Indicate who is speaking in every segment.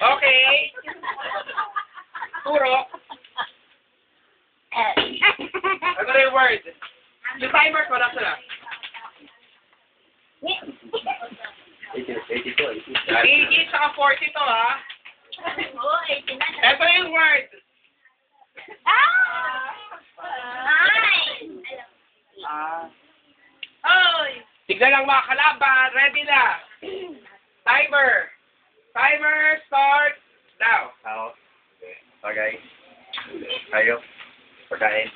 Speaker 1: Okay. Puro. Ano na yung word? Yung timer ko, nasa na? 80 saka 40 to, ha? Ito yung word. Tignan lang mga kalaban. Ready na. Timer. Timer start now.
Speaker 2: Ako. Bagay. Tayo. Pagkain.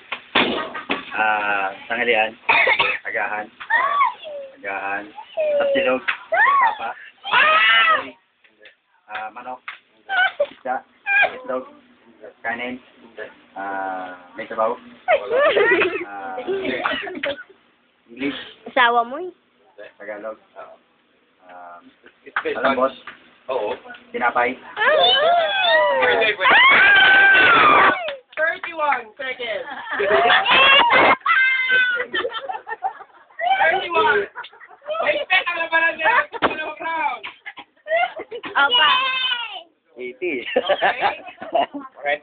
Speaker 2: Tanghalian. Agahan. Agahan. Tapsilog. Tapa. Manok. Isda. Itlog. Kanin. May sabaw. English.
Speaker 3: Asawa mo eh.
Speaker 2: Tagalog. Malambot.
Speaker 1: Oo.
Speaker 2: Tinapay.
Speaker 1: 31 seconds. 31. Wait, ang labanan niya. Dalawang round.
Speaker 3: Opa.
Speaker 2: 80.
Speaker 1: Okay,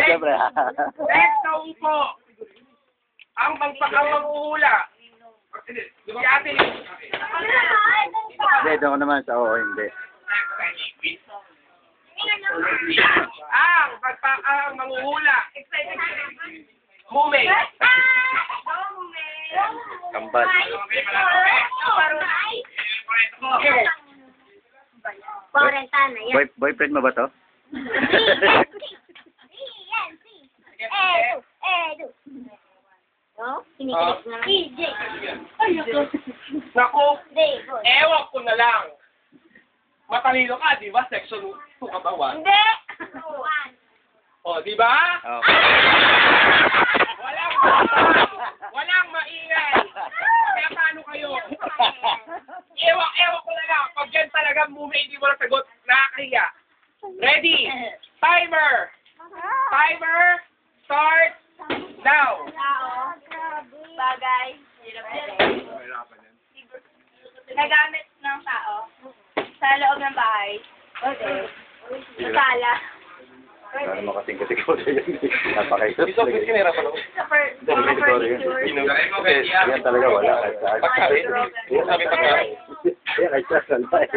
Speaker 2: Siyempre.
Speaker 1: Next na upo. Ang magpakamanguhula. Si ate.
Speaker 2: Hindi, doon ko naman sa oo, hindi.
Speaker 1: Ang manguhula. Mume.
Speaker 2: Kambal.
Speaker 3: Quarantana, yan.
Speaker 2: Boyfriend mo ba to?
Speaker 3: No? Kinikilig naman. EJ.
Speaker 1: Naku, ewan ko na lang. Matalino ka, di ba? Section 2 ka ba?
Speaker 3: Hindi.
Speaker 1: O, di ba?
Speaker 2: Oo.
Speaker 1: Walang maingay. Kaya paano kayo? Ewan ko na lang. Pag yan talaga muna hindi mo nasagot, nakakahiya. Ready? Timer. Timer. Start. Now.
Speaker 3: Bagay. Nagamit ng tao sa loob ng bahay. Sa sala.
Speaker 2: Para makasing-kasing ko rin. Napakahirap.
Speaker 1: Ito, kinahirapan ako.
Speaker 3: Sa furniture.
Speaker 2: Yan talaga wala.
Speaker 1: Pagkain. Sabi pagkain.
Speaker 2: Yan, ay siya sa life.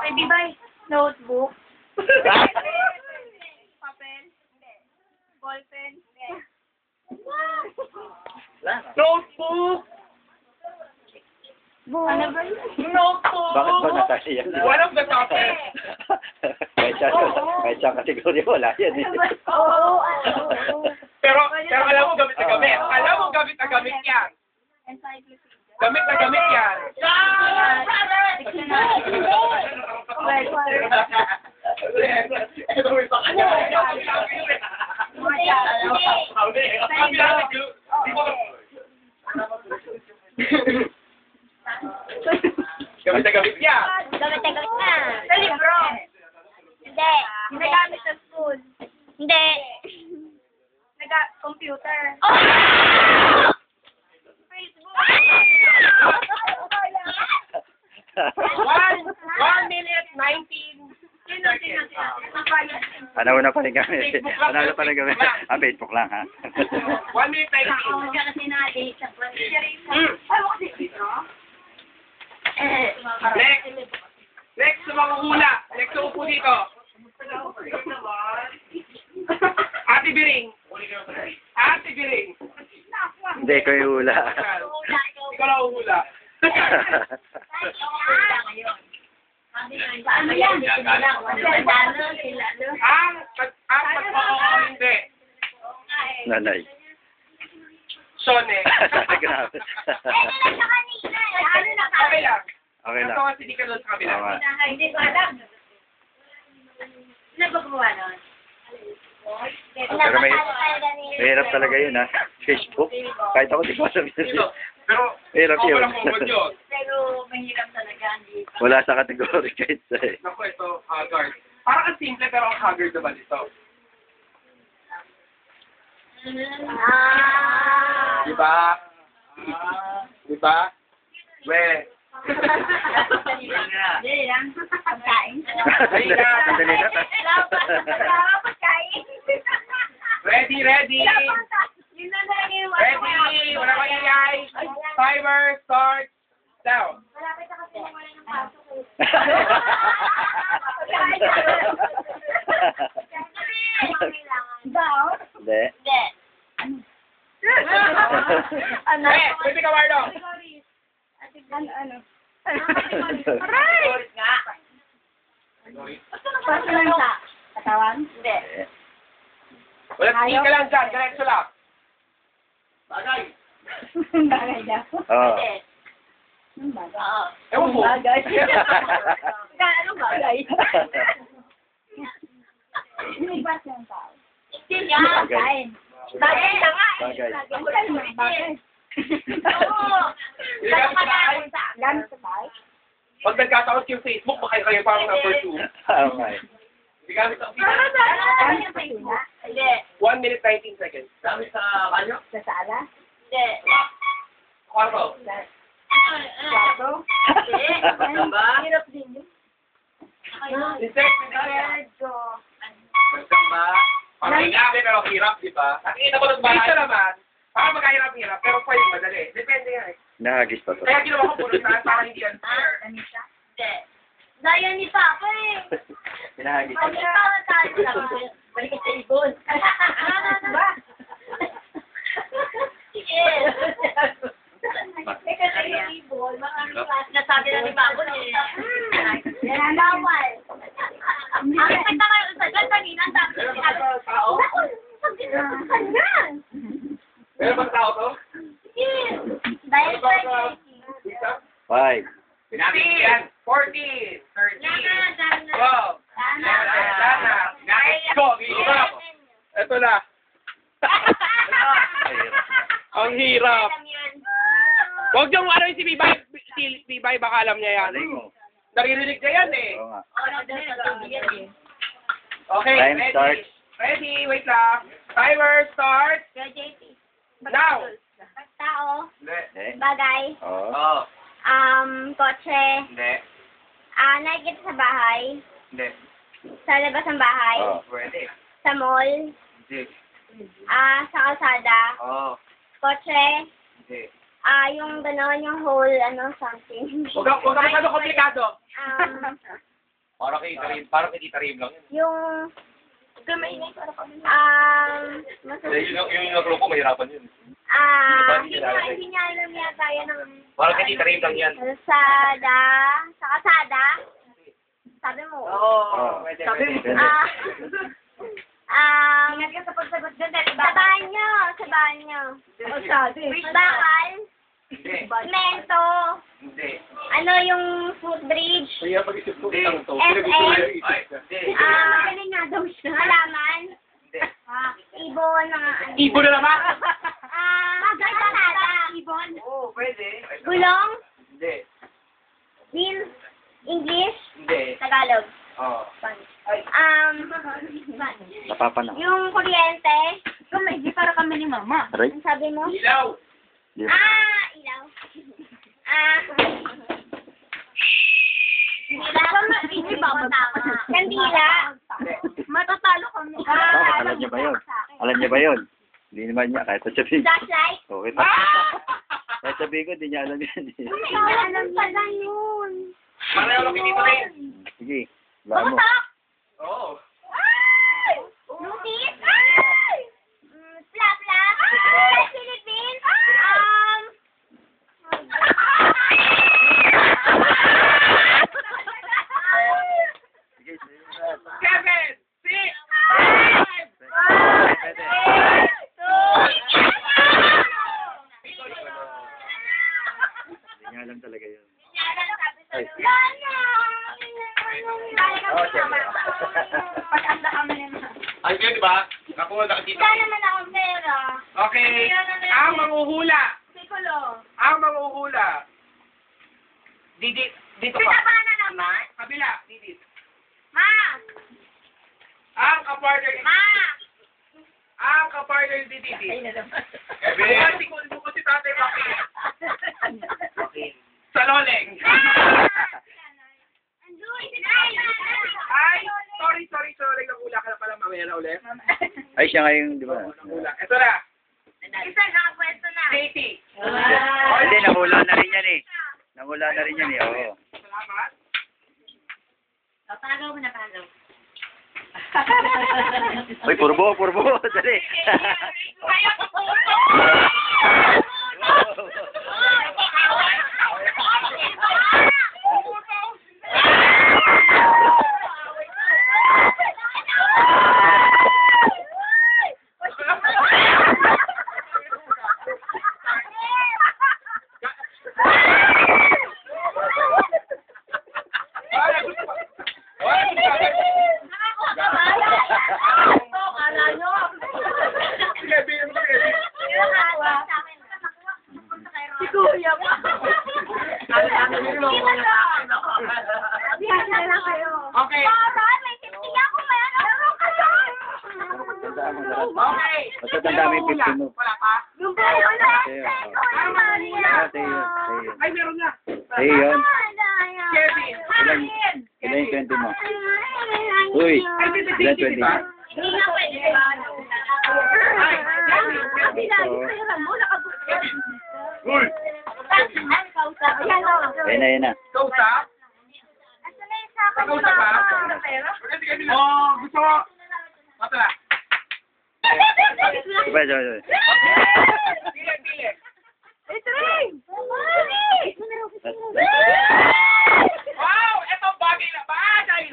Speaker 3: Pwede ba notebook? Papel? Ballpen?
Speaker 1: Notebook.
Speaker 3: Ano ba yun?
Speaker 1: Notebook.
Speaker 2: Bakit ba nakahiya?
Speaker 1: One of the topic.
Speaker 2: Kahit siya kategorya wala yan eh.
Speaker 3: Oo.
Speaker 1: Pero alam mo gamit na gamit. Alam mo gamit na gamit yan.
Speaker 3: Encyclopedia.
Speaker 1: Gamit na gamit yan. Gamit na gamit yan.
Speaker 3: Gamit na. Sa libro. Hindi. Nagamit sa school. Hindi. Computer. Facebook.
Speaker 1: 1 minute 19.
Speaker 3: Sino?
Speaker 2: Ano na pa rin kami? Ano na pa rin kami? Facebook lang ha.
Speaker 1: 1 minute 19.
Speaker 3: Kasi na-date sa
Speaker 1: Next sa mga hula. Next sa upo dito. Ate Biring. Ate Biring.
Speaker 2: Hindi ko yung hula.
Speaker 1: Ikaw lang hula. Ang hindi.
Speaker 2: Nanay.
Speaker 1: Shone.
Speaker 2: Grabe.
Speaker 1: Okay lang.
Speaker 2: Okay lang.
Speaker 1: Ito kasi di ka doon sa kabila.
Speaker 2: Tama.
Speaker 3: Hindi ko alam. Ano ba gumawa nun?
Speaker 2: Pero mahirap talaga yun ha. Facebook. Kahit ako di ko sabihin.
Speaker 1: Dito. Pero,
Speaker 2: Mahirap
Speaker 1: ako
Speaker 2: yun.
Speaker 1: lang mumod yun.
Speaker 3: Pero mahirap talaga.
Speaker 2: Wala sa kategory kahit sa eh.
Speaker 1: Naku, ito, haggard. Parang ang simple pero ang haggard naman ito. Diba? Diba? We.
Speaker 2: Sandali lang.
Speaker 1: Ready, ready.
Speaker 3: Yun na lang yung
Speaker 1: Ready. Wala kang ingay. Timer, start, now.
Speaker 3: Malapit na kasi wala ng pasok eh. Daw?
Speaker 2: Hindi.
Speaker 3: Hindi. Ano?
Speaker 1: Pwede ka, Marlo.
Speaker 3: Ano? Aray! Nga. Paso lang sa katawan? Hindi.
Speaker 1: Wala, tingin ka lang dyan. Diretso lang. Bagay.
Speaker 3: Bagay daw.
Speaker 2: Oo.
Speaker 3: Bagay. Oo.
Speaker 1: Ewan mo.
Speaker 3: Bagay. Anong bagay? Nilipas ng tao. Hindi nga.
Speaker 2: Bagay.
Speaker 3: Bagay na nga.
Speaker 2: Bagay.
Speaker 3: Bagay. Oo. Gano'n ka na sa gamit sa bahay?
Speaker 1: Pag nagkataon yung Facebook, baka kayo parang number 2.
Speaker 2: Okay.
Speaker 1: Hindi gamit ang
Speaker 3: Gamit sa ina? Hindi.
Speaker 1: 1 minute 19 seconds. Gamit sa kanyo?
Speaker 3: Sa sala? Hindi.
Speaker 1: Kwarto.
Speaker 3: Kwarto? Hindi. Hirap din yun.
Speaker 1: Insect.
Speaker 3: Medyo.
Speaker 1: Masama. Parang hindi pero hirap, di ba? Nakikita mo ng bahay. Dito naman, parang magkahirap-hirap, pero pwede madali. Depende nga eh.
Speaker 2: Nahagis pa to.
Speaker 1: Kaya ginawa ko pulutan para hindi unfair.
Speaker 3: Anita? Hindi. Daya ni Papa eh.
Speaker 2: Hinahagis pa.
Speaker 3: Pag ikaw tayo lang. Balik sa ibon. Ba? Sige. Teka sa ibon. Nasabi na ni Papa eh. Yan ang bawal. Ang epekta kayo sa dyan kanina. Sabi
Speaker 1: Meron
Speaker 3: niya.
Speaker 1: ba tao?
Speaker 3: Sabi niya. Kanyan.
Speaker 1: Meron bang tao to?
Speaker 3: Sige. Dahil
Speaker 1: Meron bang
Speaker 3: sa
Speaker 1: Isa?
Speaker 2: 5.
Speaker 1: 15, 14, 13, 12, 11, go! Hirap! Ito na. Ang hirap. Huwag niyong ano si Bibay, baka alam niya yan.
Speaker 2: Alay mo.
Speaker 1: Naririnig niya yan eh.
Speaker 2: Oo nga.
Speaker 1: Okay,
Speaker 2: Time
Speaker 1: ready.
Speaker 2: starts.
Speaker 1: Ready, wait lang. Timer, start. Now.
Speaker 3: Tao,
Speaker 2: Hindi.
Speaker 3: bagay,
Speaker 2: Oo.
Speaker 3: kotse,
Speaker 1: Hindi.
Speaker 3: nakikita sa bahay,
Speaker 1: Hindi.
Speaker 3: sa labas ng bahay,
Speaker 2: Oo.
Speaker 1: Pwede.
Speaker 3: sa mall,
Speaker 1: Hindi.
Speaker 3: sa kalsada,
Speaker 1: Oo.
Speaker 3: kotse,
Speaker 1: Hindi.
Speaker 3: yung gano'n, yung whole, something.
Speaker 1: Huwag ka masyado komplikado.
Speaker 3: Um,
Speaker 1: Parang kita rin lang yun.
Speaker 3: yung,
Speaker 1: Yung nagrupo, mahirapan yun.
Speaker 3: hindi niya alam yata yan ng,
Speaker 1: Parang kita rin lang yan.
Speaker 3: kalsada, sa kalsada, sabi mo,
Speaker 1: Oo.
Speaker 2: Sabi mo.
Speaker 3: ingat ka sa pagsagot dyan, sa banyo, bakal,
Speaker 1: Hindi.
Speaker 3: semento,
Speaker 1: Hindi.
Speaker 3: yung footbridge,
Speaker 1: Kaya pag-isip ko,
Speaker 3: SM,
Speaker 1: Hindi.
Speaker 3: magaling nga daw siya, halaman,
Speaker 1: Hindi.
Speaker 3: ibon, mga ano,
Speaker 1: Ibon na naman!
Speaker 3: kalsada, ibon,
Speaker 1: Oo, pwede.
Speaker 3: gulong,
Speaker 1: Hindi.
Speaker 3: wheel, English,
Speaker 1: Hindi.
Speaker 3: Tagalog,
Speaker 1: Oo.
Speaker 2: Napapanang.
Speaker 3: yung kuryente, hindi para kami ni mama.
Speaker 2: Aray.
Speaker 3: Ang sabi mo?
Speaker 1: Ilaw!
Speaker 2: Di-
Speaker 3: Ilaw. Hindi ba ako tama? Kandila. Matatalo kami.
Speaker 2: Bakit? Alam niya ba yun? Alam niya ba yun? Hindi naman niya. Kahit sabihin.
Speaker 3: Flashlight.
Speaker 2: Okay. Kahit sabihin ko, hindi niya alam yan.
Speaker 3: Hindi ko alam pala yun.
Speaker 1: Pareho lang kita rin.
Speaker 2: Sige. Wala mo.
Speaker 3: Batak.
Speaker 1: Oo.
Speaker 3: Ay! Lutis. Ay! Pla-pla. Ay! Philippines.
Speaker 2: Sige.
Speaker 1: 7, 6, 5,
Speaker 2: Hindi niya alam talaga yun.
Speaker 3: Ay.
Speaker 1: Ay, yun, di ba? Nakuha na dito.
Speaker 3: Wala naman akong pera.
Speaker 1: Okay. Ang manguhula.
Speaker 3: Sikulo.
Speaker 1: Ang manguhula. Dito pa.
Speaker 3: Pinaba na naman.
Speaker 1: Kabila. Dito.
Speaker 3: Ma!
Speaker 1: Ang kapartner.
Speaker 3: Ma!
Speaker 1: Ang kapartner ni Didi. Ebe. Bukas si Tatay Maki. Sa Loleng.
Speaker 3: Andun! Ay!
Speaker 1: sorry. Nagula ka na pala. Mamaya na ulit.
Speaker 2: Ay, siya ngayon, di ba?
Speaker 1: Nagula. Ito na.
Speaker 3: Isa na, pwesto na.
Speaker 1: Katie.
Speaker 2: Hindi, nahula na rin yan eh. Nahula na rin yan eh, oo.
Speaker 1: Salamat.
Speaker 3: Pagaw mo na, pagaw.
Speaker 2: Uy, purbo, dali.
Speaker 3: Kaya ko po.
Speaker 1: Okay. Okay.
Speaker 2: Basta tandaan mo yung 15 mo.
Speaker 1: Wala pa? Ay, meron na.
Speaker 2: Sa'yo yun.
Speaker 1: Kevin.
Speaker 2: Ilan yung 20 mo? Uy, ilan 20 mo?
Speaker 3: Hindi nga pwede, diba?
Speaker 1: Ay, Kevin.
Speaker 2: Uy! Yan na.
Speaker 1: Kausap? Kausap ba? Oh, gusto ko. Ito na.
Speaker 2: Iba, iba.
Speaker 1: Pili. Wow! Ito bagay na bagay.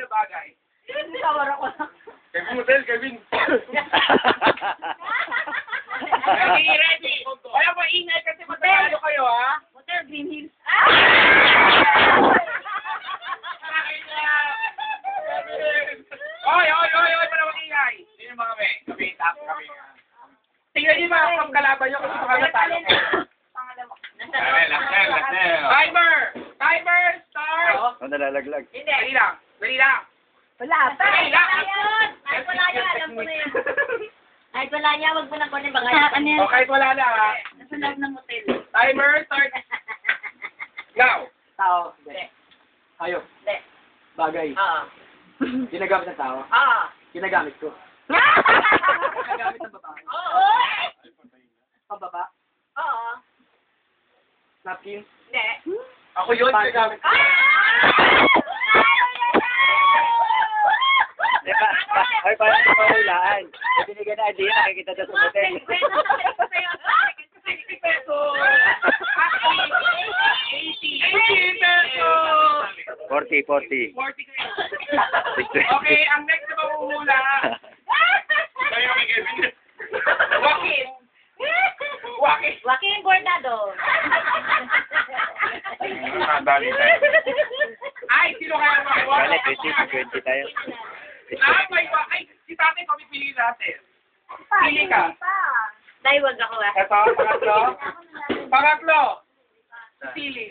Speaker 1: Kevin. Ready. Kaya maingay kasi matalo kayo, ha?
Speaker 3: Hotel Green Hills.
Speaker 1: Oy, para maingay. Sino mga kami? Tingnan niyo mga kalaban niyo kasi baka natalo kayo. Timer, start.
Speaker 2: Ano nalalaglag?
Speaker 1: Dali lang.
Speaker 3: Wala pa. Kahit wala niya, alam ko na yan. Kahit wala niya, wag mo na kunin bagay.
Speaker 1: O, kahit wala na, ha?
Speaker 3: Nasa loob ng hotel.
Speaker 1: Timer, start. Now.
Speaker 4: Tao. Hindi. Hayop.
Speaker 3: Hindi.
Speaker 4: Bagay.
Speaker 3: Oo.
Speaker 4: Ginagamit ng tao.
Speaker 3: Oo.
Speaker 4: Ginagamit ko. Ginagamit ng babae.
Speaker 3: Oo.
Speaker 4: Pababa.
Speaker 3: Oo.
Speaker 4: Napkin.
Speaker 3: Hindi.
Speaker 1: Ako yun, ginagamit ko.
Speaker 2: Ay, parang ito mahulaan. Binigyan na idea, nakikita doon sa hotel.
Speaker 1: 60 pesos. 80 pesos.
Speaker 2: 40.
Speaker 1: 40 kayo. Okay, ang next na mahuhula. Kayo kay Kevin. Joaquin.
Speaker 3: Joaquin Bordado.
Speaker 1: Ay, sino kaya
Speaker 2: Bale,
Speaker 1: makuha?
Speaker 2: 20 tayo.
Speaker 1: Ay, si tatay pamipili natin. Pili ka.
Speaker 3: Dahil wag ako ah.
Speaker 1: Ito, pangatlo. Pili.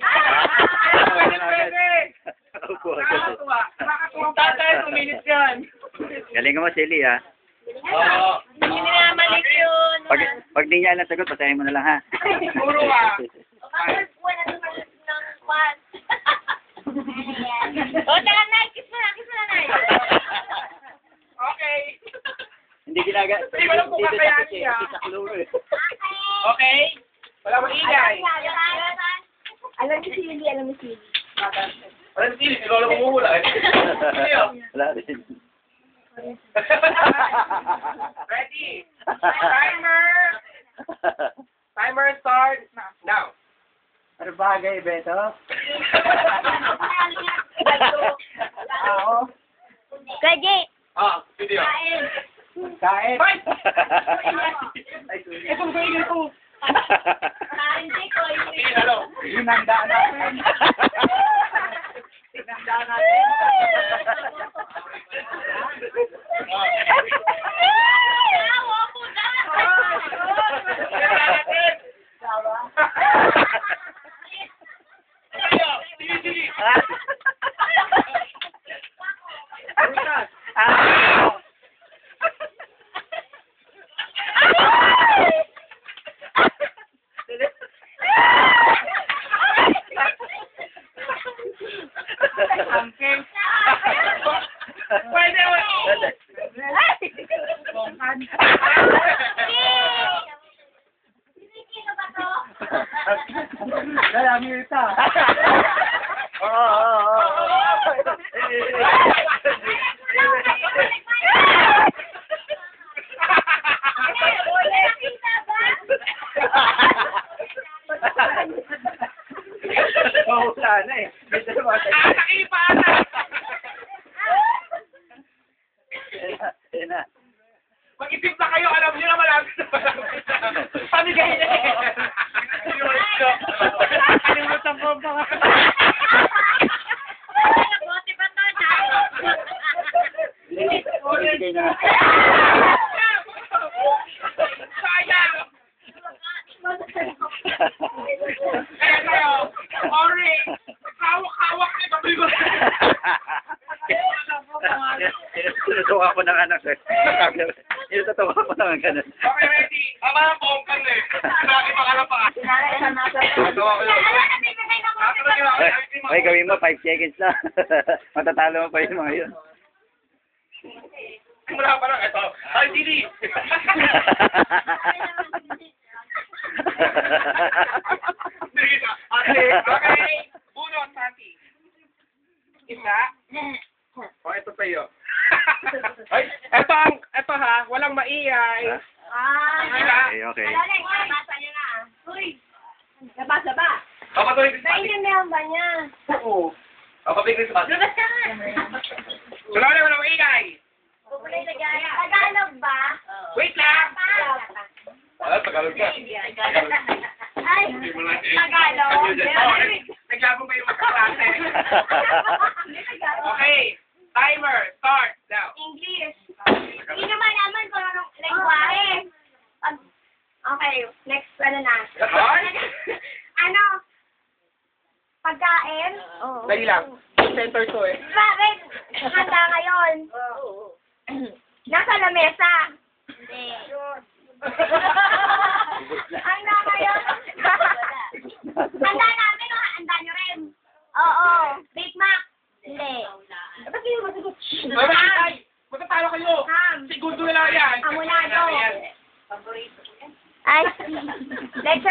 Speaker 1: Pwede. Nakakatuwa. Tatay, 2 minutes yan.
Speaker 2: Galing mo, Shelly, ha?
Speaker 1: Oo.
Speaker 3: Hindi na malik yun.
Speaker 2: Pag di niya alam sagot, pasahin mo na lang, ha?
Speaker 1: Puro ka.
Speaker 3: Wala ng kwan. O, tara na. Kiss mo na, Nay.
Speaker 1: Okay.
Speaker 2: Hindi ginaga.
Speaker 1: Hindi mo lang kung kakayanin niya.
Speaker 2: Sa clue, eh.
Speaker 1: Okay? Wala mo ingay.
Speaker 3: Alam ni Silly.
Speaker 1: Wala mo pili. Si Lolo kumuhula eh.
Speaker 2: Wala rin.
Speaker 1: Ready? Timer start now.
Speaker 4: Ano bagay, Beto? Oo.
Speaker 3: Kaji.
Speaker 1: Video.
Speaker 4: Kain.
Speaker 1: Bye!
Speaker 4: Ay, sorry.
Speaker 1: Itong bagay ko.
Speaker 3: Hindi ko.
Speaker 1: Hello.
Speaker 4: Hinandaan natin. Hinandaan natin.
Speaker 1: Okay.
Speaker 4: Amirta.
Speaker 2: Oo. Oo, sana eh.
Speaker 1: Nakipa ata.
Speaker 2: Ayun na.
Speaker 1: Mag-isip na kayo, alam niyo na malapit na malapit na. Pamigay na eh.
Speaker 4: Kalimutan ko pa.
Speaker 3: Bote ba to?
Speaker 2: Sige na.
Speaker 1: Sayang. Kaya kayo, Ori, hawak-hawak na ito.
Speaker 2: Tinutuwa ko ng anak eh. Tinutuwa ko ng ganun.
Speaker 1: Okay, ready? Ama na po ang eh. Lagi makalapa. Tuwa ko yun.
Speaker 2: Ay, gawin mo, 5 seconds na. Matatalo mo pa yung mga yun.
Speaker 1: Mula pa lang, ito. Ay, Didi. Okay. Uno, Santi. Isa. O, ito sa'yo. Ay, ito ha, walang maiyay.
Speaker 2: Okay.
Speaker 3: Nabasa niya na. Uy! Nabasa ba?
Speaker 1: Papatuloy ko sa Santi.
Speaker 3: Naiintindihan ba niya?
Speaker 1: Oo. Papatuloy ko sa Santi.
Speaker 3: Lumabas ka nga!
Speaker 1: Walang maiyay.
Speaker 3: Tagalog ba?
Speaker 1: Wait lang. Wala, Tagalog ka.
Speaker 3: Ay, Tagalog.
Speaker 1: Naglabo pa yung magkaklase. Okay. Timer. Start. Now.
Speaker 3: English. Hindi naman naman kung anong lengguwahe. Okay, next ano na.
Speaker 1: Start.
Speaker 3: Ano? Pagkain?
Speaker 1: Dali lang. Center to eh.
Speaker 3: Bakit? Handa ngayon. Nasa lamesa. Hindi. Handa ngayon. Handa namin o handa nyo rin? Oo. Big Mac? Hindi. Ba't hindi mo sagot?
Speaker 1: Ay, magtatalo kayo. Segundo na lang yan.
Speaker 3: Amulado. Ay, let's